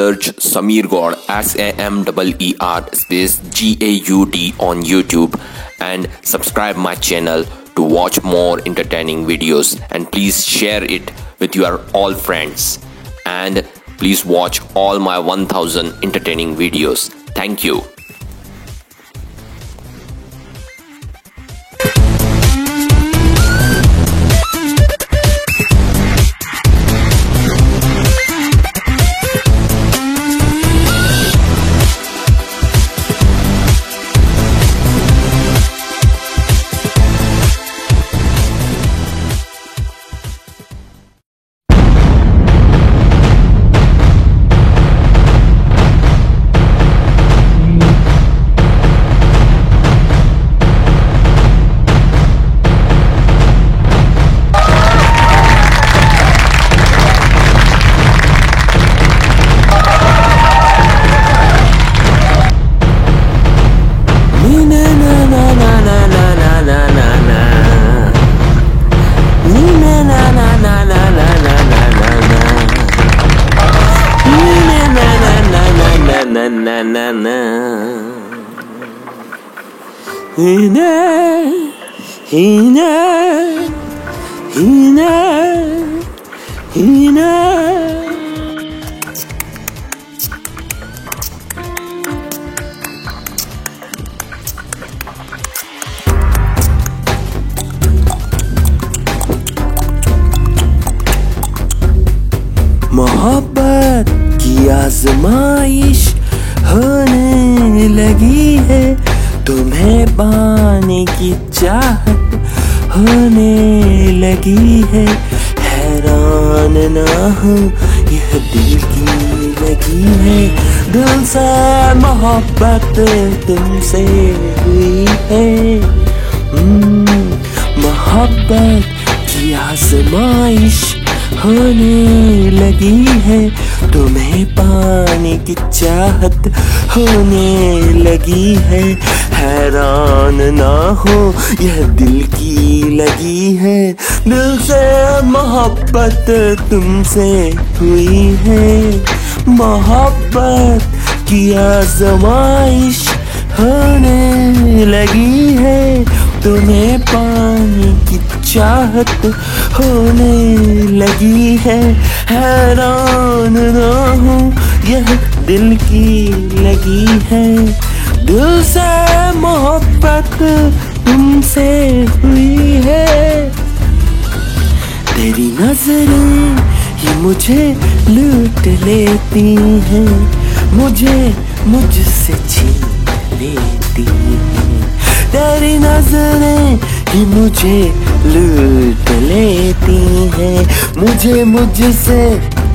search Sameer Gaud SAMEER space GAUD on YouTube and subscribe my channel to watch more entertaining videos, and please share it with your all friends, and please watch all my 1000 entertaining videos. Thank you. मोहब्बत की आजमाइश होने लगी है, तुम्हें पाने की चाहत होने लगी है। हैरान ना हो, यह दिल की लगी है, दिल से मोहब्बत तुमसे हुई है। मोहब्बत की आजमाइश होने लगी है, तुम्हें पाने की चाहत होने लगी है। हैरान ना हो, यह दिल की लगी है, दिल से मोहब्बत तुमसे हुई है। मोहब्बत की आजमाइश होने लगी है, तुम्हें पाने की चाहत होने लगी है। हैरान ना हो, यह दिल की लगी है, दिल से मोहब्बत तुमसे हुई है। तेरी नजरें ही मुझे लूट लेती हैं, मुझे मुझसे छीन लेती हैं। तेरी नजरें ही मुझे लूट लेती हैं, मुझे मुझसे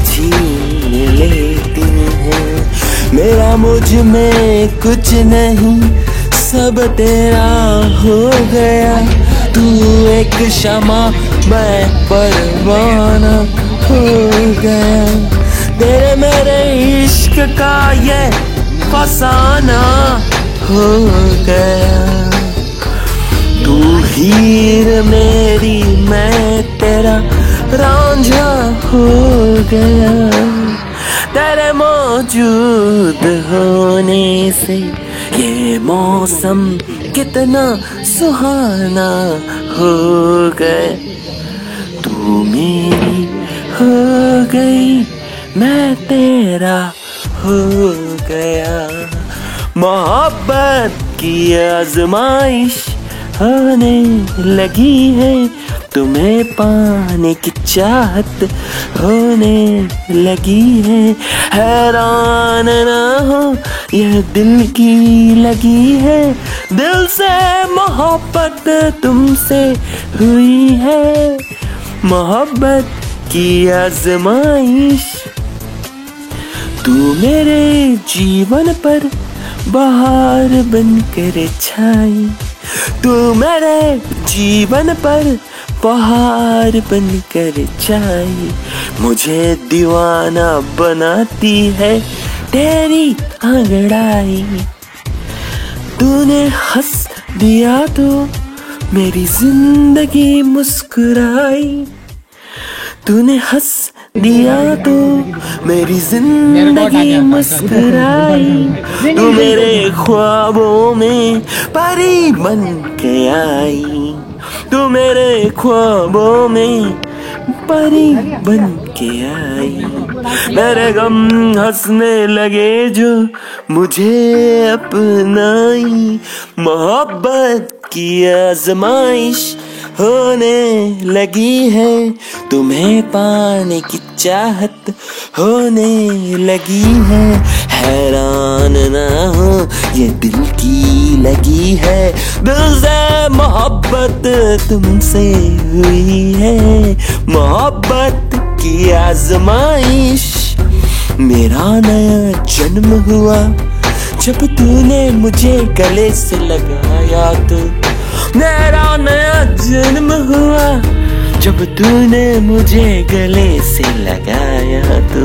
छीन लेती हैं। मेरा मुझ में कुछ नहीं, सब तेरा हो गया। तू एक शमा, मैं परवाना हो गया। तेरे मेरे इश्क का ये फसाना हो गया। तू हीर मेरी, मैं तेरा रांझा हो गया। तेरे मौजूद होने से ये मौसम कितना सुहाना हो गया। तू मेरी हो गई, मैं तेरा हो गया। मोहब्बत की आजमाइश होने लगी है, तुम्हें पाने की चाहत होने लगी है। हैरान ना हो, यह दिल की लगी है, दिल से मोहब्बत तुमसे हुई है। मोहब्बत की आजमाइश। तू मेरे जीवन पर बहार बनकर छाई, तू मेरे जीवन पर बहार बनकर छाई। मुझे दीवाना बनाती है तेरी अंगड़ाई। तूने हंस दिया तो मेरी जिंदगी मुस्कुराई। तूने हंस दिया तो मेरी जिंदगी मुस्कुराई। तू मेरे ख्वाबों में परी बन के आई। तू मेरे ख्वाबों में परी बन के आई। मेरे गम हंसने लगे जो मुझे अपनाई। मोहब्बत की आजमाइश होने लगी है। तुम्हें पाने की चाहत होने लगी है। हैरान ना हो ये दिल की लगी है। दिल से मोहब्बत तुमसे हुई है। मोहब्बत की आजमाइश मेरा नया जन्म हुआ जब तूने मुझे गले से लगाया। तो मेरा नया जन्म हुआ जब तूने मुझे गले से लगाया। तो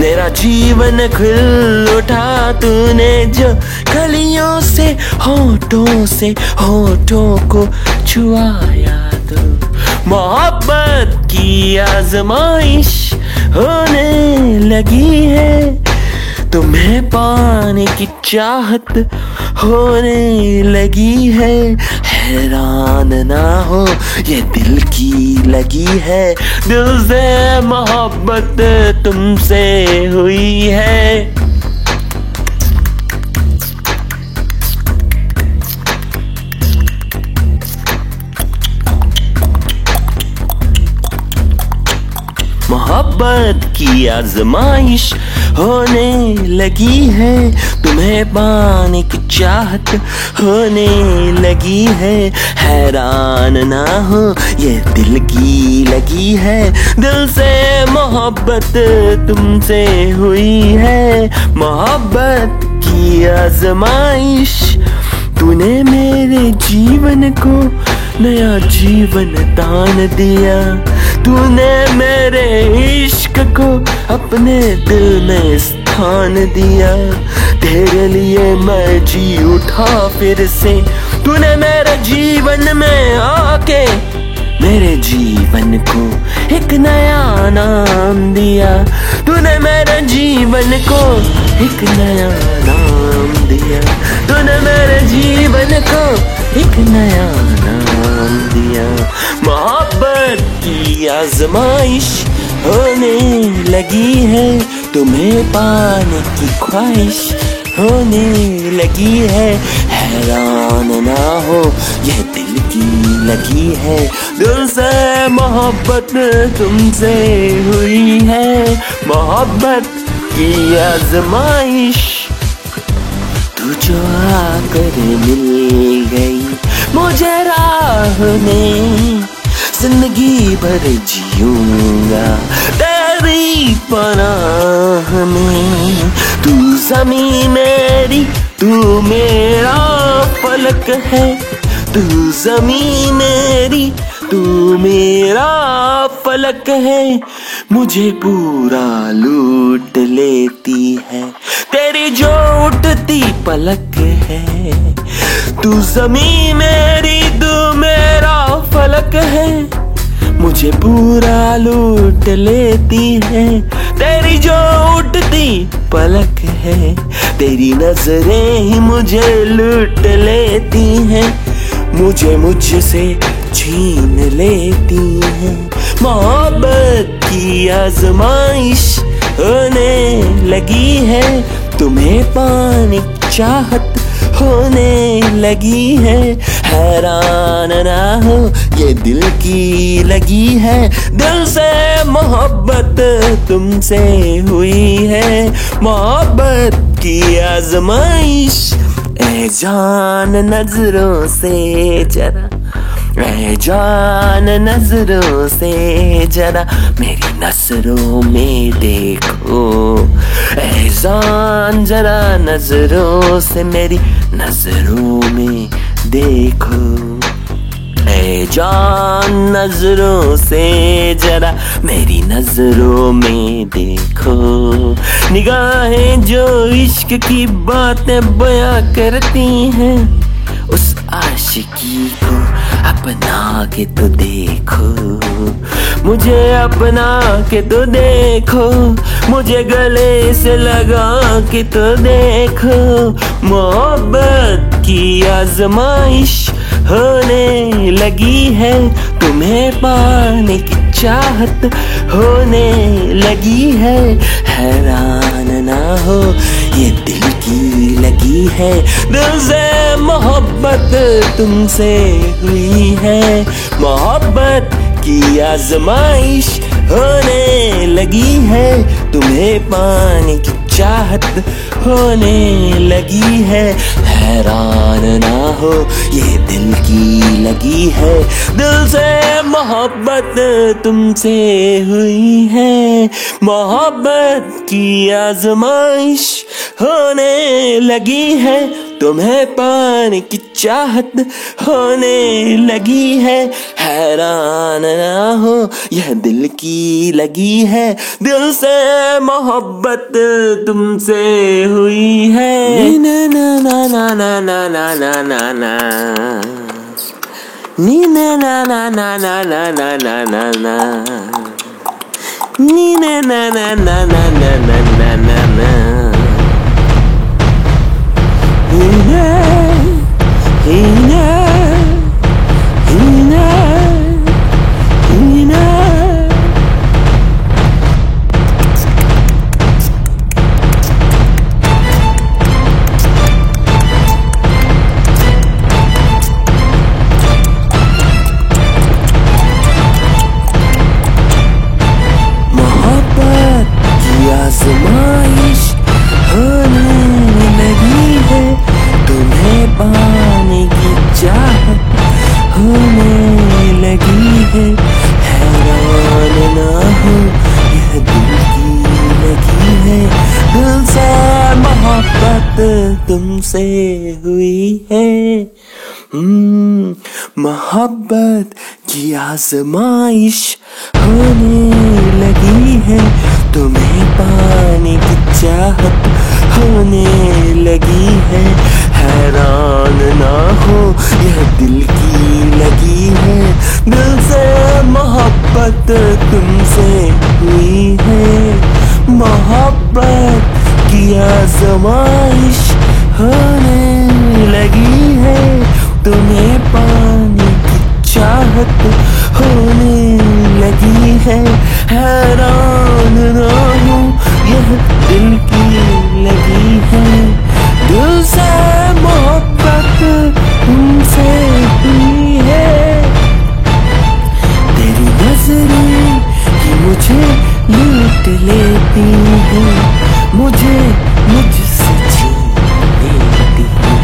मेरा जीवन खुल उठा तूने जो कलियों से होठों को छुआया। तो मोहब्बत की आजमाइश होने लगी है। तुम्हें पाने की चाहत होने लगी है। हैरान ना हो ये दिल की लगी है। दिल से मोहब्बत तुमसे हुई है। मोहब्बत की आजमाइश होने लगी है। तुम्हें पाने की चाहत होने लगी है। हैरान ना हो ये दिल की लगी है। दिल से मोहब्बत तुमसे हुई है। मोहब्बत की आजमाइश तूने मेरे जीवन को नया जीवन दान दिया। तूने मेरे इश्क को अपने दिल में स्थान दिया। तेरे लिए मैं जी उठा फिर से। तूने मेरे जीवन में आके मेरे जीवन को एक नया नाम दिया। तूने मेरे जीवन को एक नया नाम दिया। तूने मेरे जीवन को एक नया नाम दिया। मोहब्बत की आजमाइश होने लगी है। तुम्हें पाने की ख्वाहिश होने लगी है। हैरान ना हो यह दिल की लगी है। दिल से मोहब्बत तुमसे हुई है। मोहब्बत की आजमाइश तू जो आकर मिल गई मुझे राह में। जिंदगी भर जीऊंगा तेरी पनाह में। तू ज़मीं मेरी तू मेरा फलक है। तू ज़मीं मेरी तू मेरा फलक है। मुझे पूरा लूट लेती है तेरी जो उठती पलक है। तू ज़मीं मेरी तू मेरा फलक है। मुझे पूरा लूट लेती है तेरी जो उठती पलक है। तेरी नजरें ही मुझे लूट लेती हैं। मुझे मुझसे छीन लेती हैं। मोहब्बत की आजमाइश होने लगी है। तुम्हें पाने की चाहत होने लगी है। हैरान ना हो ये दिल की लगी है। दिल से मोहब्बत तुमसे हुई है। मोहब्बत की आजमाइश ए जान नजरों से जरा, ए जान नजरों से जरा मेरी नजरों में देखो। ए जान जरा नजरों से मेरी नजरों में देखो। ए जान नजरों से जरा मेरी नजरों में देखो। निगाहें जो इश्क की बातें बयां करती हैं, उस आशिकी को अपना के तो देखो। मुझे अपना के तो देखो, मुझे गले से लगा के तो देखो। मोहब्बत की आजमाइश होने लगी है, तुम्हें पाने की चाहत होने लगी है। हैरान ना हो ये दिल की लगी है, दिल से मोहब्बत तुमसे हुई है। मोहब्बत की आजमाइश होने लगी है, तुम्हें पाने की चाहत होने लगी है। हैरान ना हो ये दिल की लगी है, दिल से मोहब्बत तुमसे हुई है। मोहब्बत की आजमाइश होने लगी है, तुम्हें पाने की चाहत होने लगी है। हैरान ना हो यह दिल की लगी है, दिल से मोहब्बत तुमसे हुई है। ना ना ना ना ना ना ना ना ना ना नी ना ना ना ना ना ना ना ना ना ना नी ना ना ना ना ना ना ना ना ना आजमाइश होने लगी है, तुम्हें पाने की चाहत होने लगी है। हैरान ना हो यह दिल की लगी है, दिल से मोहब्बत तुमसे हुई है। मोहब्बत की आजमाइश होने लगी है, तुम्हें पाने की चाहत होने लगी है। हैरान ना हो यह दिल की लगी है, दिल से मोहब्बत तुमसे हुई है। मोहब्बत की आजमाइश होने लगी है, तुम्हें पाने की चाहत होने लगी है। हैरान ना हो यह दिल की लगी है, दिल से मोहब्बत तुमसे हुई है। तेरी नजरें ही मुझे लूट लेती हैं, मुझे मुझसे छीन लेती हैं।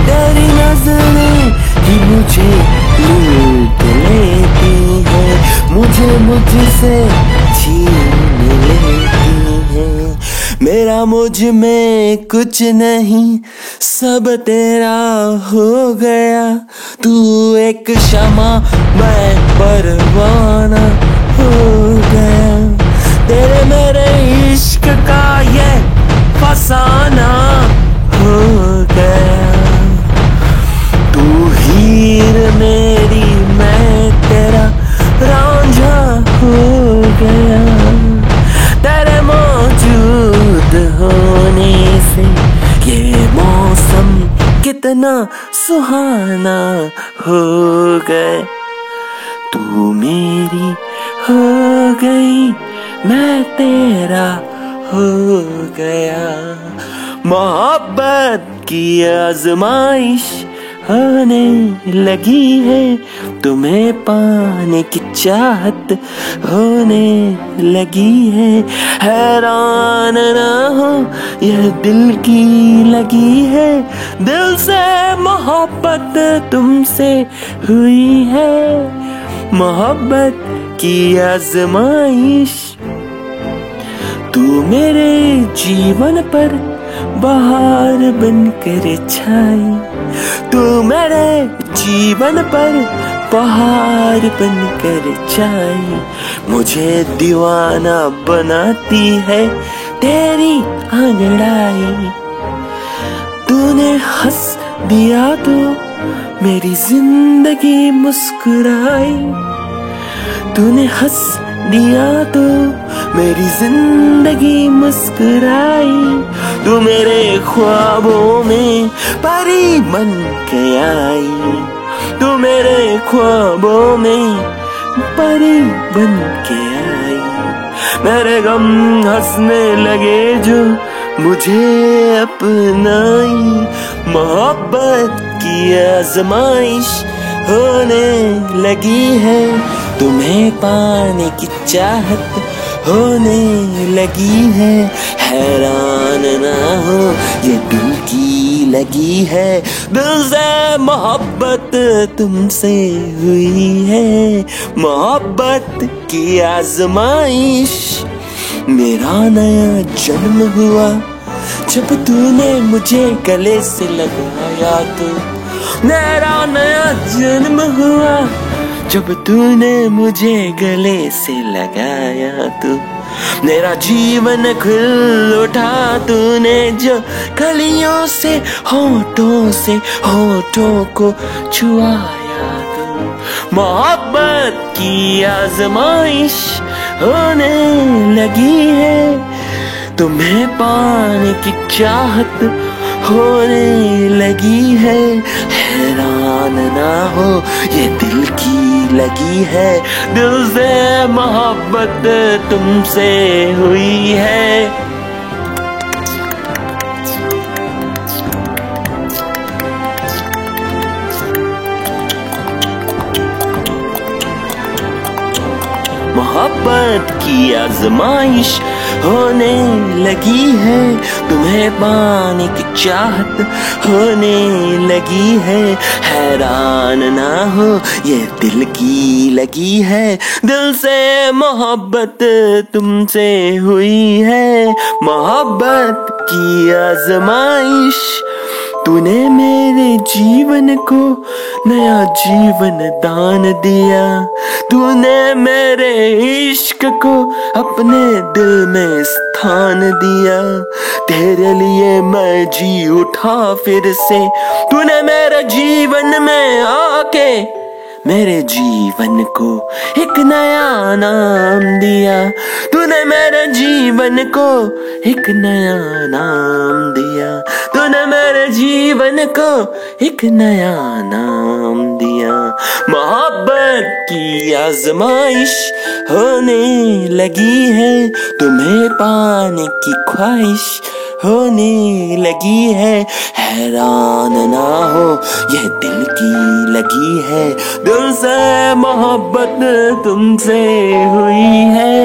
तेरी नजरें ही मुझे लूट लेती हैं, मुझे मुझसे छीन लेती हैं। मेरा मुझ में कुछ नहीं, सब तेरा हो गया। तू एक शमा मैं परवाना हो गया, तेरे मेरे इश्क का ये फसाना हो गया। तू हीर मेरी मैं तेरा रांझा हो गया, तेरे मौजूद होने से ये मौसम कितना सुहाना हो गए। तू मेरी हो गई मैं तेरा हो गया। मोहब्बत की आजमाइश होने लगी है, तुम्हें पाने की चाहत होने लगी है। हैरान ना हो यह दिल की लगी है, दिल से मोहब्बत तुमसे हुई है। मोहब्बत की आजमाइश तू मेरे जीवन पर बहार बनकर छाई, तू मेरे जीवन पर बहार बनकर छाई। मुझे दीवाना बनाती है तेरी अंगड़ाई, तूने हंस दिया तो मेरी जिंदगी मुस्कुराई। तूने हंस दिया तो मेरी जिंदगी मुस्कुराई। तू मेरे ख्वाबों में परी बन के आई। तू मेरे ख्वाबों में परी बन के आई। मेरे गम हंसने लगे जो मुझे अपनाई। मोहब्बत की आजमाइश होने लगी है। तुम्हें पाने की चाहत होने लगी है। हैरान ना हो ये दिल की लगी है। दिल से मोहब्बत तुमसे हुई है। मोहब्बत की आजमाइश मेरा नया जन्म हुआ जब तूने मुझे गले से लगाया। तो मेरा नया जन्म हुआ जब तूने मुझे गले से लगाया। तो मेरा जीवन खुल उठा तूने जो कलियों से होठों को छुआया। तो मोहब्बत की आजमाइश होने लगी है। तुम्हें पाने की चाहत होने लगी है। हैरान ना हो ये दिल की लगी है। दिल से मोहब्बत तुमसे हुई है। मोहब्बत की आजमाइश होने लगी है। तुम्हें पाने की चाहत होने लगी है। हैरान ना हो ये दिल की लगी है। दिल से मोहब्बत तुमसे हुई है। मोहब्बत की आजमाइश तूने मेरे जीवन को नया जीवन दान दिया। तूने मेरे इश्क को अपने दिल में स्थान दिया। तेरे लिए मैं जी उठा फिर से। तूने मेरे जीवन में आके मेरे जीवन को एक नया नाम दिया। तूने मेरे जीवन को एक नया नाम दिया। तूने मेरे जीवन को एक नया नाम दिया। मोहब्बत की आजमाइश होने लगी है। तुम्हें पाने की ख्वाहिश होने लगी है। हैरान ना हो ये दिल की लगी है। दिल से मोहब्बत तुमसे हुई है।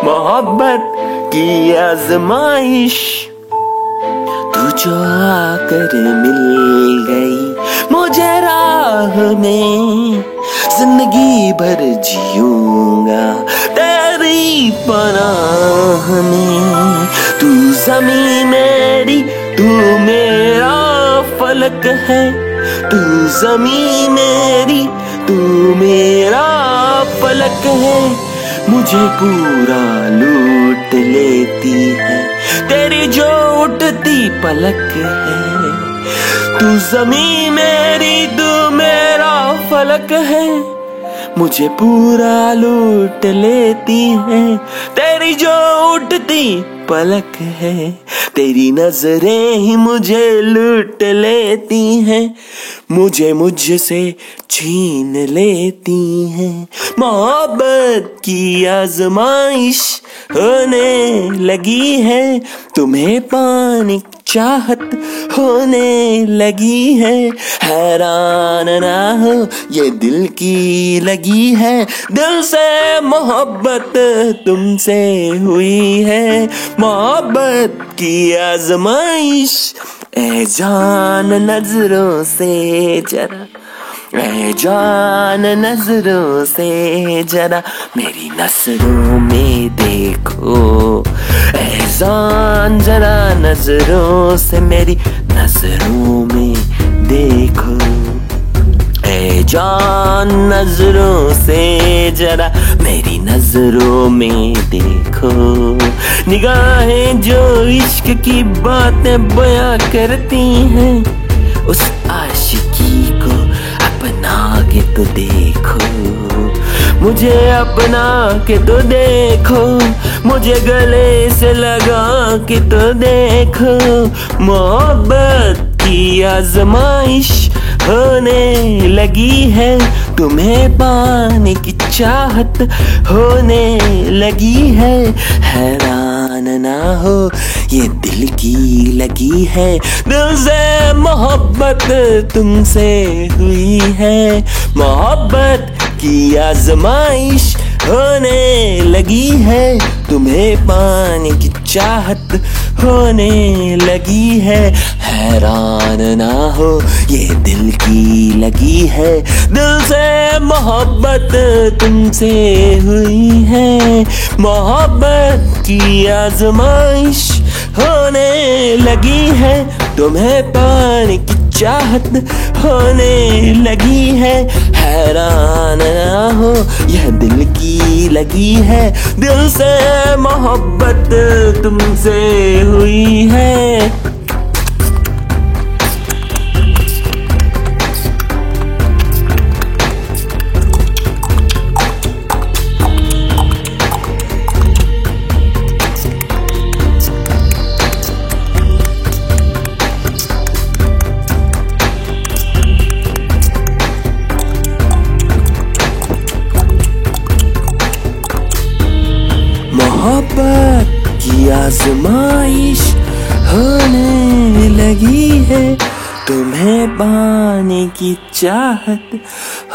मोहब्बत की आजमाइश तू जो आकर मिल गई मुझे राह में। जिंदगी भर जीऊंगा तेरी पनाह में। तू ज़मीं मेरी तू मेरा फलक है। तू ज़मीं मेरी तू मेरा फलक है। मुझे पूरा लूट लेती है तेरी जो उठती पलक है। तू ज़मीं मेरी तू मेरा फलक है। मुझे पूरा लूट लेती है तेरी जो उठती पलक है। तेरी नजरें ही मुझे लूट लेती हैं। मुझे मुझसे छीन लेती हैं। मोहब्बत की आजमाइश होने लगी है। तुम्हें पाने की चाहत होने लगी है। हैरान ना हो ये दिल की लगी है। दिल से मोहब्बत तुमसे हुई है। मोहब्बत की आजमाइश ए जान नजरों से जरा, ए जान नजरों से जरा मेरी नजरों में देखो। ए जान जरा नजरों से मेरी नजरों में देखो। ए जान नजरों से जरा मेरी नजरों में देखो। निगाहें जो इश्क की बातें बयां करती हैं, उस आशिकी को अपना के तो देखो। मुझे अपना के तो देखो, मुझे गले से लगा के तो देखो। मोहब्बत की आजमाइश होने लगी है, तुम्हें पाने की चाहत होने लगी है। हैरान ना हो ये दिल की लगी है, दिल से मोहब्बत तुमसे हुई है। मोहब्बत की आजमाइश होने लगी है, तुम्हें पाने की चाहत होने लगी है। हैरान ना हो ये दिल की लगी है, दिल से मोहब्बत तुमसे हुई है। मोहब्बत की आजमाइश होने लगी है, तुम्हें पाने की चाहत होने लगी है। हैरान ना हो यह दिल की लगी है, दिल से मोहब्बत तुमसे हुई है। मोहब्बत की आजमाइश होने लगी है, तुम्हें पाने की चाहत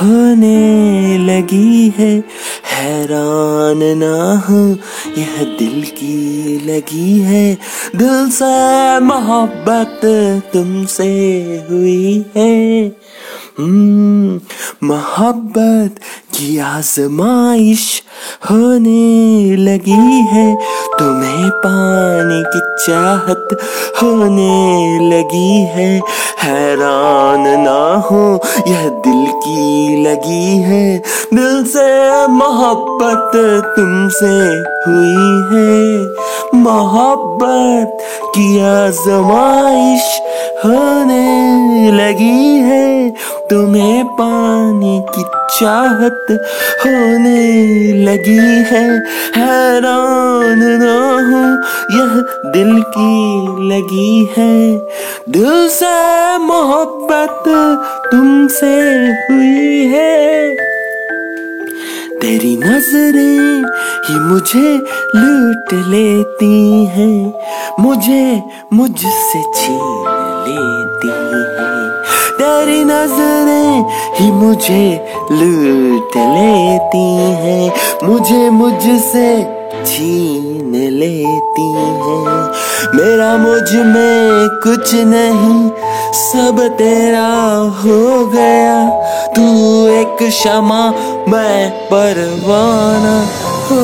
होने लगी है। हैरान ना हो यह दिल की लगी है, दिल से मोहब्बत तुमसे हुई है। मोहब्बत की आजमाइश होने लगी है, तुम्हें पाने की चाहत होने लगी है। हैरान ना हो यह दिल की लगी है, दिल से मोहब्बत तुमसे हुई है। मोहब्बत की आजमाइश होने लगी है, तुम्हें पाने की चाहत होने लगी है। हैरान ना हो यह दिल की लगी है, दिल से मोहब्बत तुमसे हुई है। तेरी नजरें ही मुझे लूट लेती हैं, मुझे मुझसे छीन लेती हैं। तेरी नजरें ही मुझे लूट लेती हैं, मुझे मुझसे छीन लेती हैं। मेरा मुझ में कुछ नहीं, सब तेरा हो गया। तू एक शमा मैं परवाना हो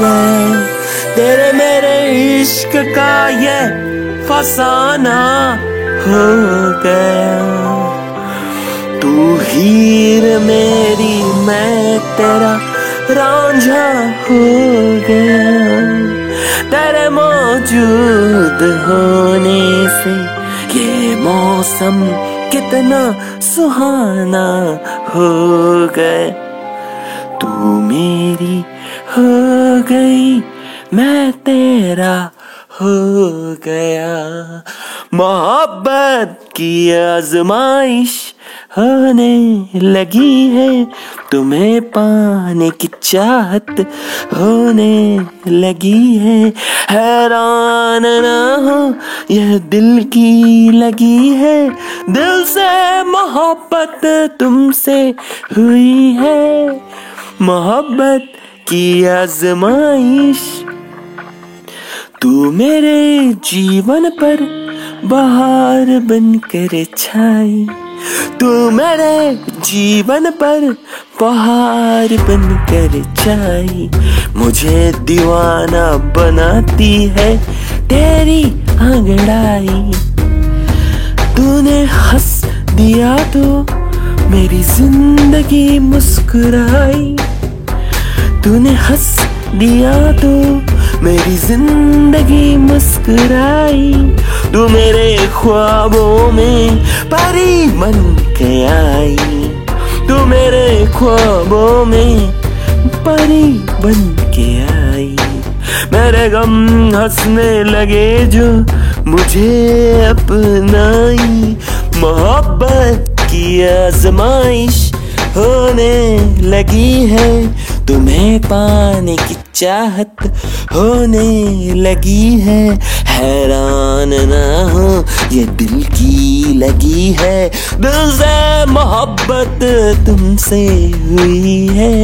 गया, तेरे मेरे इश्क का ये फसाना हो गया। तू हीर मेरी मैं तेरा रांझा हो गया, तेरे मौजूद होने से ये मौसम कितना सुहाना हो गया। तू मेरी हो गई मैं तेरा हो गया। मोहब्बत की आजमाइश होने लगी है, तुम्हें पाने की चाहत होने लगी है। हैरान ना हो यह दिल की लगी है, दिल से मोहब्बत तुमसे हुई है। मोहब्बत की आजमाइश तू मेरे जीवन पर बहार बनकर छाई, तू मेरे जीवन पर बहार बनकर छाई। मुझे दीवाना बनाती है तेरी अंगड़ाई, तूने हंस दिया तो मेरी जिंदगी मुस्कुराई, तूने हंस दिया तो मेरी जिंदगी मुस्कुराई। तू मेरे ख्वाबों में परी बन के आई, तू मेरे ख्वाबों में बन के आई। मेरे गम हंसने लगे जो मुझे अपनाई। मोहब्बत की आजमाइश होने लगी है, तुम्हें पाने की चाहत होने लगी है। हैरान ना हो ये दिल की लगी है, दिल से मोहब्बत तुमसे हुई है।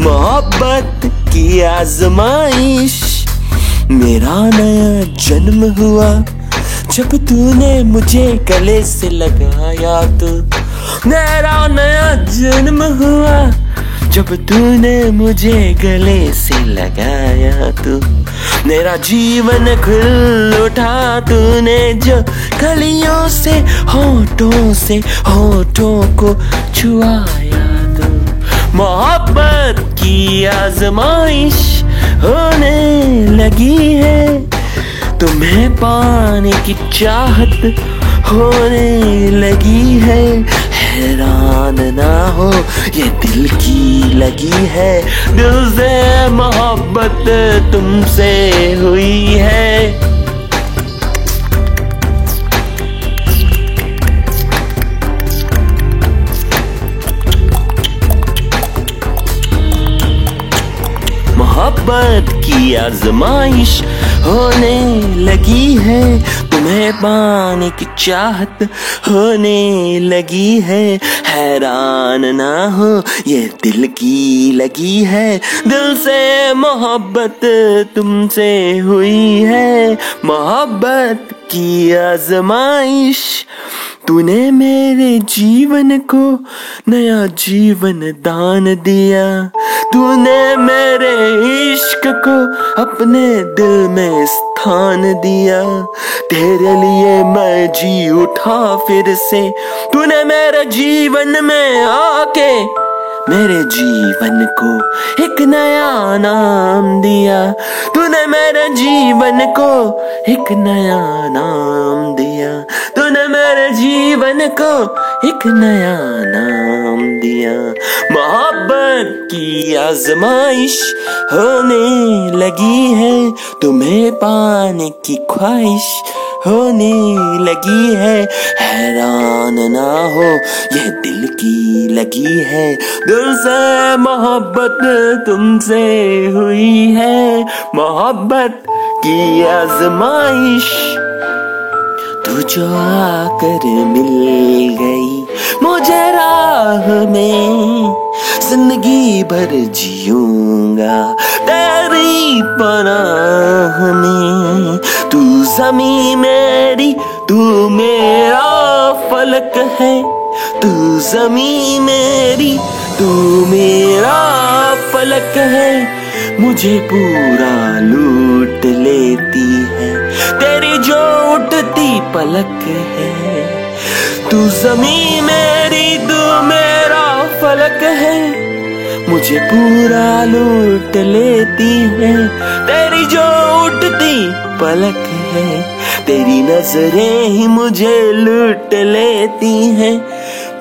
मोहब्बत की आजमाइश मेरा नया जन्म हुआ जब तूने मुझे गले से लगाया। तो मेरा नया जन्म हुआ जब तूने मुझे गले से लगाया। तो मेरा जीवन खुल उठा तूने जो कलियों से होठों को छुआया। तो मोहब्बत की आजमाइश होने लगी है, तुम्हें पाने की चाहत होने लगी है। हैरान ना हो ये दिल की लगी है, दिल से मोहब्बत तुमसे हुई है। मोहब्बत की आजमाइश होने लगी है, तुम्हें पाने की चाहत होने लगी है। हैरान ना हो ये दिल की लगी है, दिल से मोहब्बत तुमसे हुई है। मोहब्बत की आजमाइश तूने मेरे जीवन को नया जीवन दान दिया। तूने मेरे इश्क को अपने दिल में स्थान दिया। तेरे लिए मैं जी उठा फिर से, तूने मेरे जीवन में आके मेरे जीवन को एक नया नाम दिया। तूने मेरे जीवन को एक नया नाम दिया। तूने मेरे जीवन को एक नया नाम दिया। मोहब्बत की आजमाइश होने लगी है, तुम्हें पाने की ख्वाहिश होने लगी है। हैरान ना हो ये दिल की लगी है, दिल से मोहब्बत तुमसे हुई है। मोहब्बत की आजमाइश तू जो आकर मिल गई मुझे राह में, जिंदगी भर जीऊंगा तेरी पनाह में। तू ज़मीं मेरी, तू मेरा फलक है। तू ज़मीं मेरी, तू मेरा फलक है। मुझे पूरा लूट लेती है तेरी जो उठती पलक है। तू ज़मीं मेरी, तू मेरा फलक है। मुझे पूरा लूट लेती है तेरी जो उठती पलक है। तेरी नजरें ही मुझे लूट लेती हैं,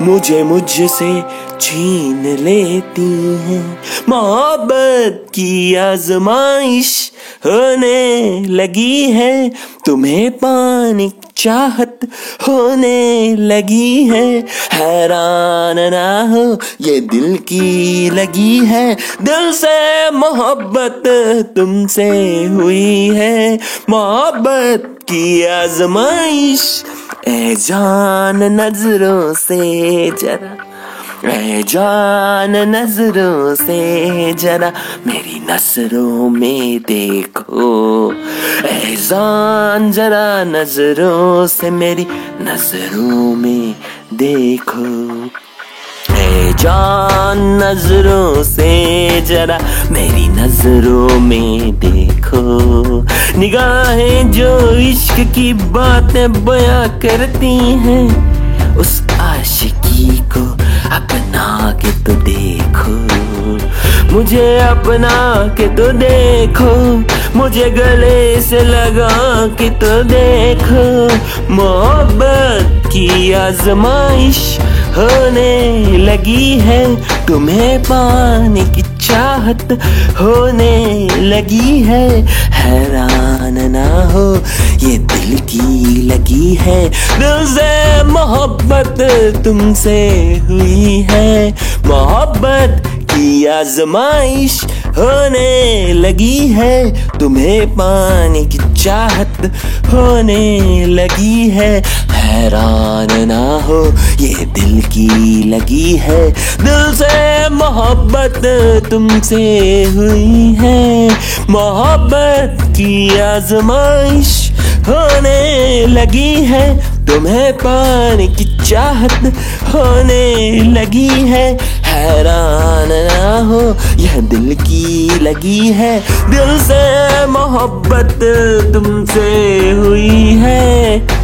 मुझे मुझसे छीन लेती हैं। मोहब्बत की आजमाइश होने लगी है, तुम्हें पाने की चाहत होने लगी है। हैरान ना हो ये दिल की लगी है, दिल से मोहब्बत तुमसे हुई है। मोहब्बत की आजमाइश ए जान नजरों से जरा, ए जान नजरों से जरा मेरी नजरों में देखो। ए जान जरा नजरों से मेरी नजरों में देखो। ए जान नजरों से जरा मेरी नजरों में देखो। निगाहें जो इश्क की बातें बयां करती हैं, उस आशिकी को अपना के तो देखो। मुझे अपना के तो देखो, मुझे गले से लगा के तो देखो। मोहब्बत की आजमाइश होने लगी है, तुम्हें पाने की चाहत होने लगी है। हैरान ना हो ये दिल की लगी है, दिल से मोहब्बत तुमसे हुई है। मोहब्बत की आजमाइश होने लगी है, तुम्हें पाने की चाहत होने लगी है। हैरान ना हो ये दिल की लगी है, दिल से मोहब्बत तुमसे हुई है। मोहब्बत की आजमाइश होने लगी है, तुम्हें पाने की चाहत होने लगी है। हैरान ना हो यह दिल की लगी है, दिल से मोहब्बत तुमसे हुई है।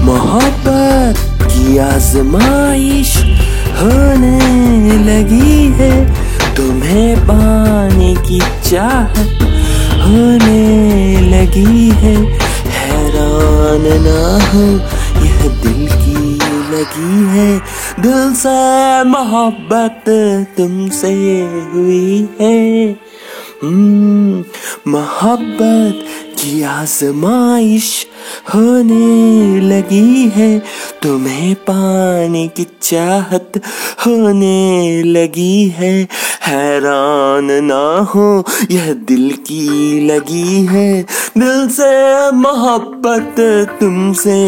मोहब्बत की आजमाइश होने लगी है, तुम्हें पाने की चाहत होने लगी है। हैरान ना हो यह दिल की लगी है, दिल से मोहब्बत तुमसे हुई है। मोहब्बत की आजमाइश होने लगी है, तुम्हें पाने की चाहत होने लगी है। हैरान ना हो यह दिल की लगी है, दिल से मोहब्बत तुमसे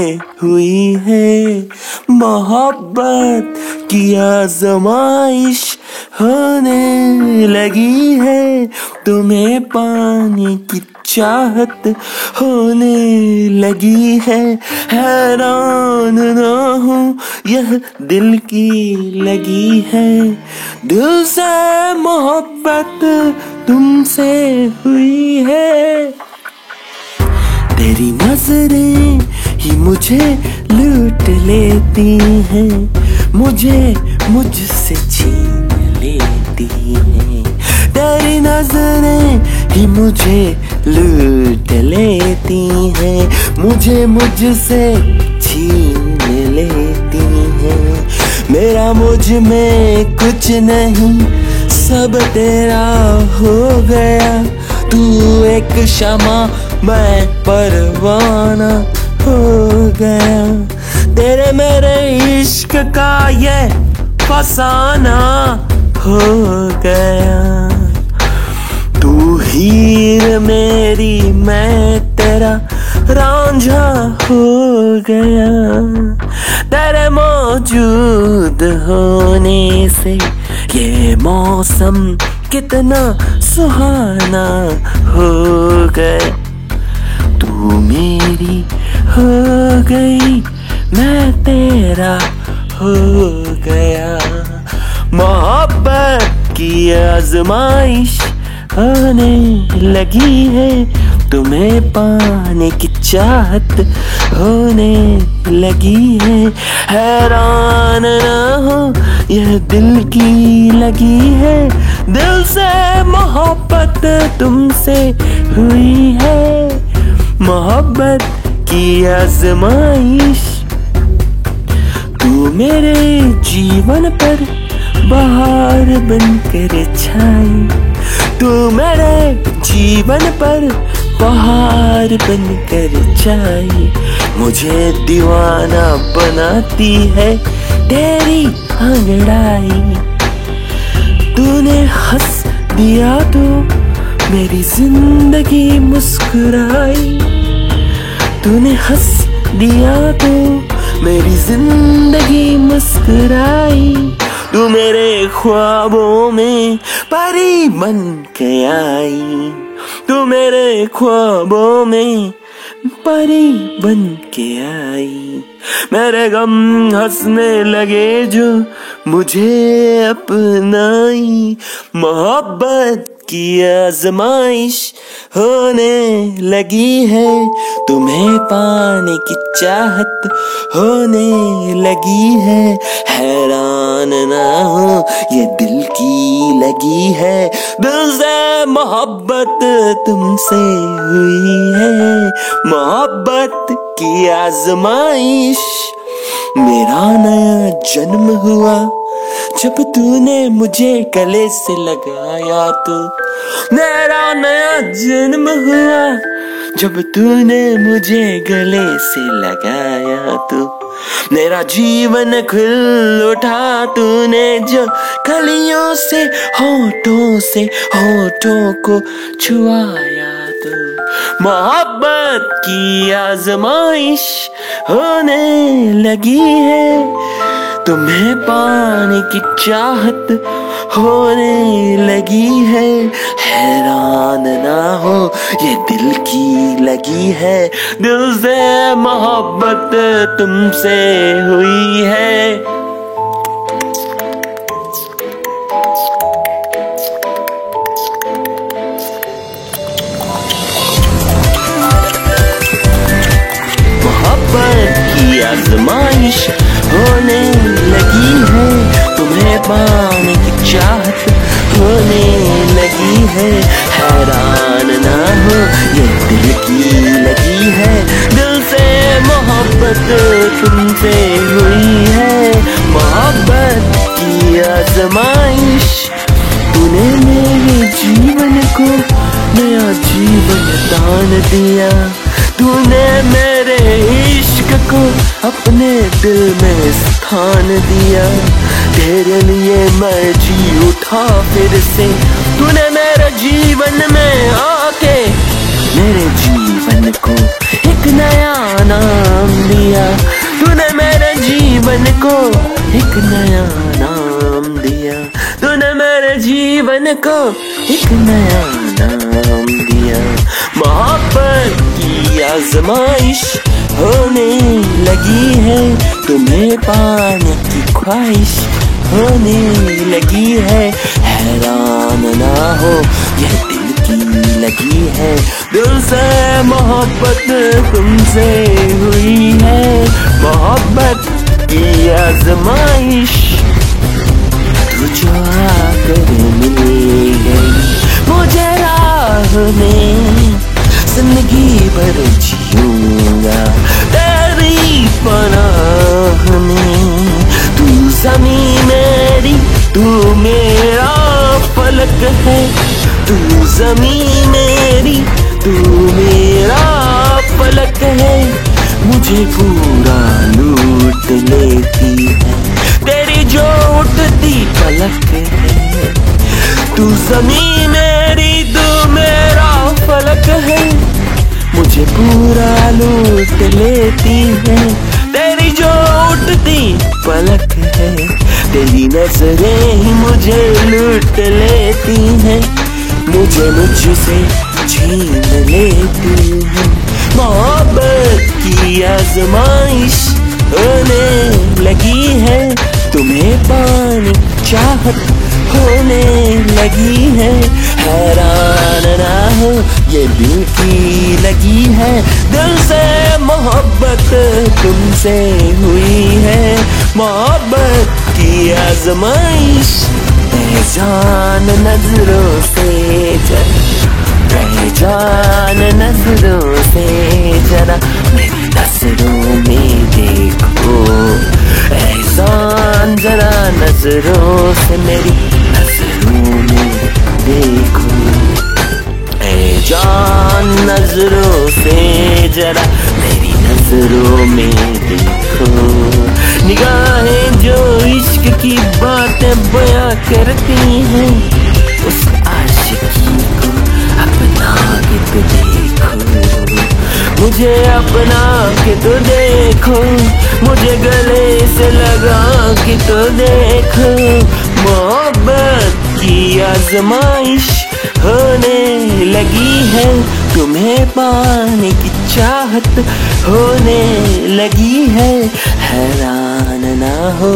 हुई है। मोहब्बत की आजमाइश होने लगी है, तुम्हें पाने की चाहत होने लगी है। हैरान ना हो यह दिल की लगी है, दिल से मोहब्बत तुमसे हुई है। तेरी नजरें ही मुझे लूट लेती हैं, मुझे मुझसे छीन लेती हैं। तेरी नजरें ही मुझे लूट लेती हैं, मुझे मुझसे छीन लेती हैं। मेरा मुझ में कुछ नहीं, सब तेरा हो गया। तू एक शमा मैं परवाना हो गया, तेरे मेरे इश्क का ये फसाना हो गया। तू हीर मेरी मैं तेरा रांझा हो गया, तेरे मौजूद होने से ये मौसम कितना सुहाना हो गया। तू मेरी हो गई मैं तेरा हो गया। मोहब्बत की आजमाइश होने लगी है, तुम्हें पाने की चाहत होने लगी है। हैरान ना हो यह दिल की लगी है, दिल से मोहब्बत तुमसे हुई है। मोहब्बत की आजमाइश तू मेरे जीवन पर बहार बनकर छाई, तू मेरे जीवन पर बहार बनकर छाई। मुझे दीवाना बनाती है तेरी अंगड़ाई, तूने हंस दिया तो मेरी जिंदगी मुस्कुराई, तूने हंस दिया तो मेरी जिंदगी मुस्कुराई। तू मेरे ख्वाबों में परी बन के आई, तू मेरे ख्वाबों में परी बन के आई। मेरे गम हंसने लगे जो मुझे अपनाई। मोहब्बत की आजमाइश होने लगी है, तुम्हें पाने की चाहत होने लगी है। हैरान ना हो ये दिल की लगी है, दिल से मोहब्बत तुमसे हुई है। मोहब्बत की आजमाइश। मेरा नया जन्म हुआ जब तूने मुझे गले से लगाया तो। मेरा नया जन्म हुआ जब तूने मुझे गले से लगाया तो। मेरा जीवन खुल उठा तूने जो कलियों से होठों को छुआया तो। मोहब्बत की आजमाइश होने लगी है, तुम्हें पाने की चाहत होने लगी है। हैरान ना हो ये दिल की लगी है, दिल से मोहब्बत तुमसे हुई है। मोहब्बत की आजमाइश होने लगी है, तुम्हें पाने की चाहत होने लगी है। हैरान ना हो ये दिल की लगी है, दिल से मोहब्बत तुमसे हुई है। मोहब्बत की आजमाइश। तूने मेरे जीवन को नया जीवन दान दिया, तूने मेरे इश्क को अपने दिल में स्थान दिया। तेरे लिए मैं जी उठा फिर से, तूने मेरे जीवन में आके मेरे जीवन को एक नया नाम दिया। तूने मेरे जीवन को एक नया नाम दिया, तूने मेरे जीवन को एक नया नाम दिया। मोहब्बत की आजमाइश होने लगी है, तुम्हें पाने की ख्वाहिश होने लगी है। हैरान ना हो ये दिल की लगी है, दिल से मोहब्बत तुमसे हुई है। मोहब्बत की आजमाइश। तू जो आकर मिल गई मुझे राह में, जिंदगी भर जीऊंगा तेरी पनाह में। तू ज़मीं मेरी, तू मेरा फलक है। तू ज़मीं मेरी, तू मेरा फलक है। मुझे पूरा लूट लेती है तेरी जो उठती पलक है। तू ज़मीं मेरी, तू मेरा फलक है। मुझे पूरा लूट लेती है तेरी जो उठती पलक है। तेरी नजरें ही मुझे लूट लेती हैं, मुझे मुझसे छीन लेती हैं। मोहब्बत की आजमाइश होने लगी है, तुम्हें पाने चाहत होने लगी है। हैरान ना हो ये दिल की लगी है, दिल से मोहब्बत तुमसे हुई है। मोहब्बत की आजमाइश। पहचान नजरों से पहचान नजरों से जरा मेरी नजरों में देखो। एहसान जरा नजरों से मेरी नजरों में देखो। जान नजरों से जरा मेरी नजरों में देखो। निगाहें जो इश्क की बातें बयां करती हैं, उस आशिकी को अपना के तो देखो। मुझे अपना के तो देखो, मुझे गले से लगा के तो देखो। मोहब्बत की आजमाइश होने लगी है, तुम्हें पाने की चाहत होने लगी है। हैरान ना हो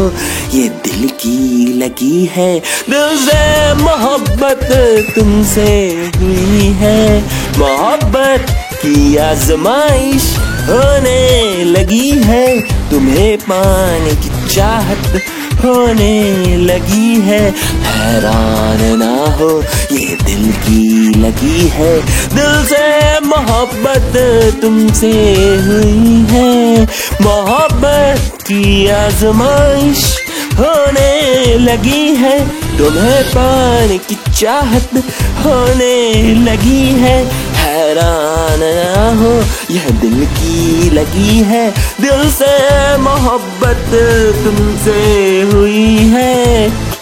ये दिल की लगी है, दिल से मोहब्बत तुमसे हुई है। मोहब्बत की आजमाइश होने लगी है, तुम्हें पाने की चाहत होने लगी है। हैरान ना हो ये दिल की लगी है, दिल से मोहब्बत तुमसे हुई है। मोहब्बत की आजमाइश होने लगी है, तुम्हें पाने की चाहत होने लगी है। हैरान ना हो यह दिल की लगी है, दिल से मोहब्बत तुमसे हुई है।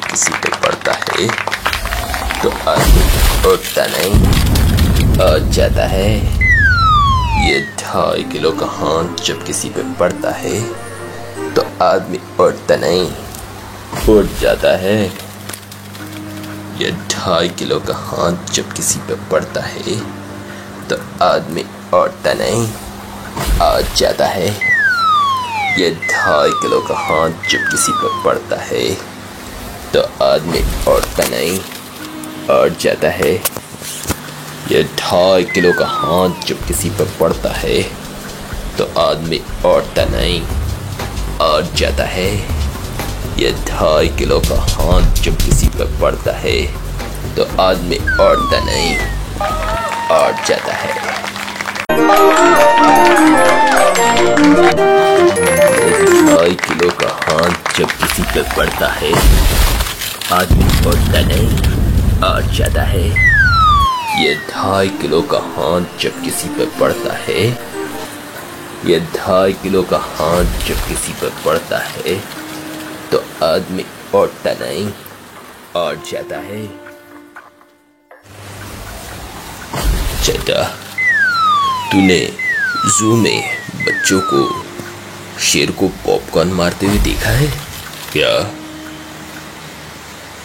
किसी पे पड़ता है तो आदमी उठता नहीं और जाता है। ये 2.5 किलो का हाथ जब किसी पे पड़ता है तो आदमी उठता नहीं, उठ जाता है। ये 2.5 किलो का हाथ जब किसी पे पड़ता है तो आदमी उठता नहीं, आ जाता है। ये 2.5 किलो का हाथ जब किसी पे पड़ता है तो आदमी उठता नहीं, उठ जाता है। ये 2.5 किलो का हाथ जब किसी पे पड़ता है तो आदमी उठता नहीं, उठ जाता है। ये 2.5 किलो का हाथ जब किसी पे पड़ता है तो आदमी उठता नहीं, उठ जाता है। 2.5 किलो का हाथ जब किसी पे पड़ता है आदमी उठता नहीं, उठ जाता है। ये 2.5 किलो का हाथ जब किसी पे पड़ता है, ये 2.5 किलो का हाथ जब किसी पे पड़ता है तो आदमी उठता नहीं, उठ जाता है। चटा, तूने जू में बच्चों को, शेर को पॉपकॉर्न मारते हुए देखा है क्या?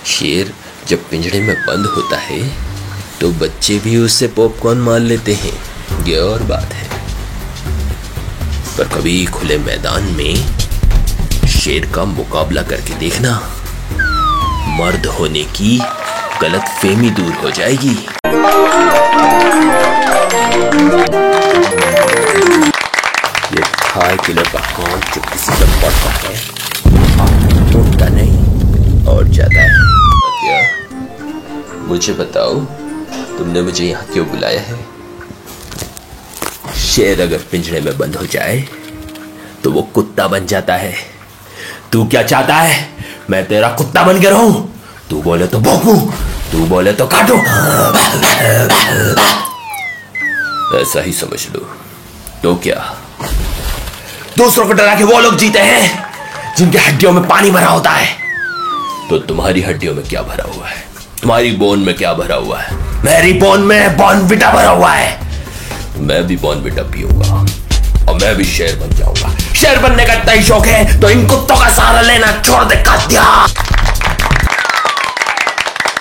शेर जब पिंजड़े में बंद होता है तो बच्चे भी उससे पॉपकॉर्न मार लेते हैं, ये और बात है। पर कभी खुले मैदान में शेर का मुकाबला करके देखना, मर्द होने की गलतफहमी दूर हो जाएगी। ये 2.5 किलो का हाथ जो किसी पर पड़ता है उठता नहीं और जाता है। मुझे बताओ, तुमने मुझे यहाँ क्यों बुलाया है? शेर अगर पिंजरे में बंद हो जाए तो वो कुत्ता बन जाता है। तू क्या चाहता है? मैं तेरा कुत्ता बन के रहूं? तू बोले तो भौंकूं, तू बोले तो काटूं। ऐसा ही समझ लो। तो क्या दूसरों को डरा के वो लोग जीते हैं जिनकी हड्डियों में पानी भरा होता है? तो तुम्हारी हड्डियों में क्या भरा हुआ है? तुम्हारी बोन में क्या भरा हुआ है? मेरी बोन में बॉर्नविटा भरा हुआ है। मैं भी बॉर्नविटा पीऊंगा और मैं भी शेर बन जाऊंगा। शेर बनने का इतना ही शौक है तो इन कुत्तों का सहारा लेना छोड़ दे कात्या।